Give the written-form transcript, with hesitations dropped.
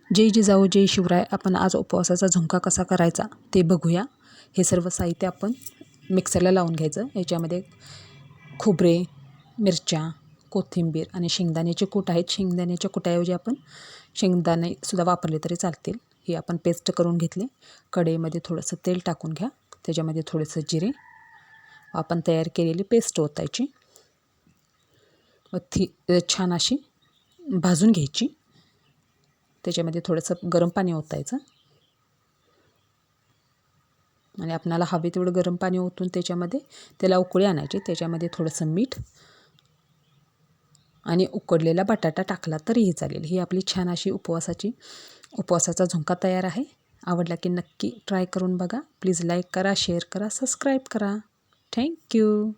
जय जिजाऊ जय शिवराय. आपण आज उपवासाचा झुणका कसा करायचा ते बघूया. हे सर्व साहित्य आपण मिक्सरला लावून घ्यायचं. याच्यामध्ये खोबरे, मिरच्या, कोथिंबीर आणि शेंगदाण्याचे कूट आहेत. शेंगदाण्याच्या कुटाऐवजी आपण शेंगदाणेसुद्धा वापरले तरी चालतील. हे आपण पेस्ट करून घेतले. कढईमध्ये थोडंसं तेल टाकून घ्या. त्याच्यामध्ये थोडंसं जिरे, आपण तयार केलेली पेस्ट ओतायची. ती छान अशी भाजून घ्यायची. त्याच्यामध्ये थोडंसं गरम पाणी ओतायचं आणि आपणाला हवे तेवढं गरम पाणी ओतून त्याला उकळी आणायची. त्याच्यामध्ये थोडंसं मीठ आणि उकडलेला बटाटा टाकला तरीही चालेल. ही आपली छान अशी उपवासाचा झुणका तयार आहे. आवडला की नक्की ट्राय करून बघा. प्लीज लाईक करा, शेअर करा, सबस्क्राईब करा. थँक्यू.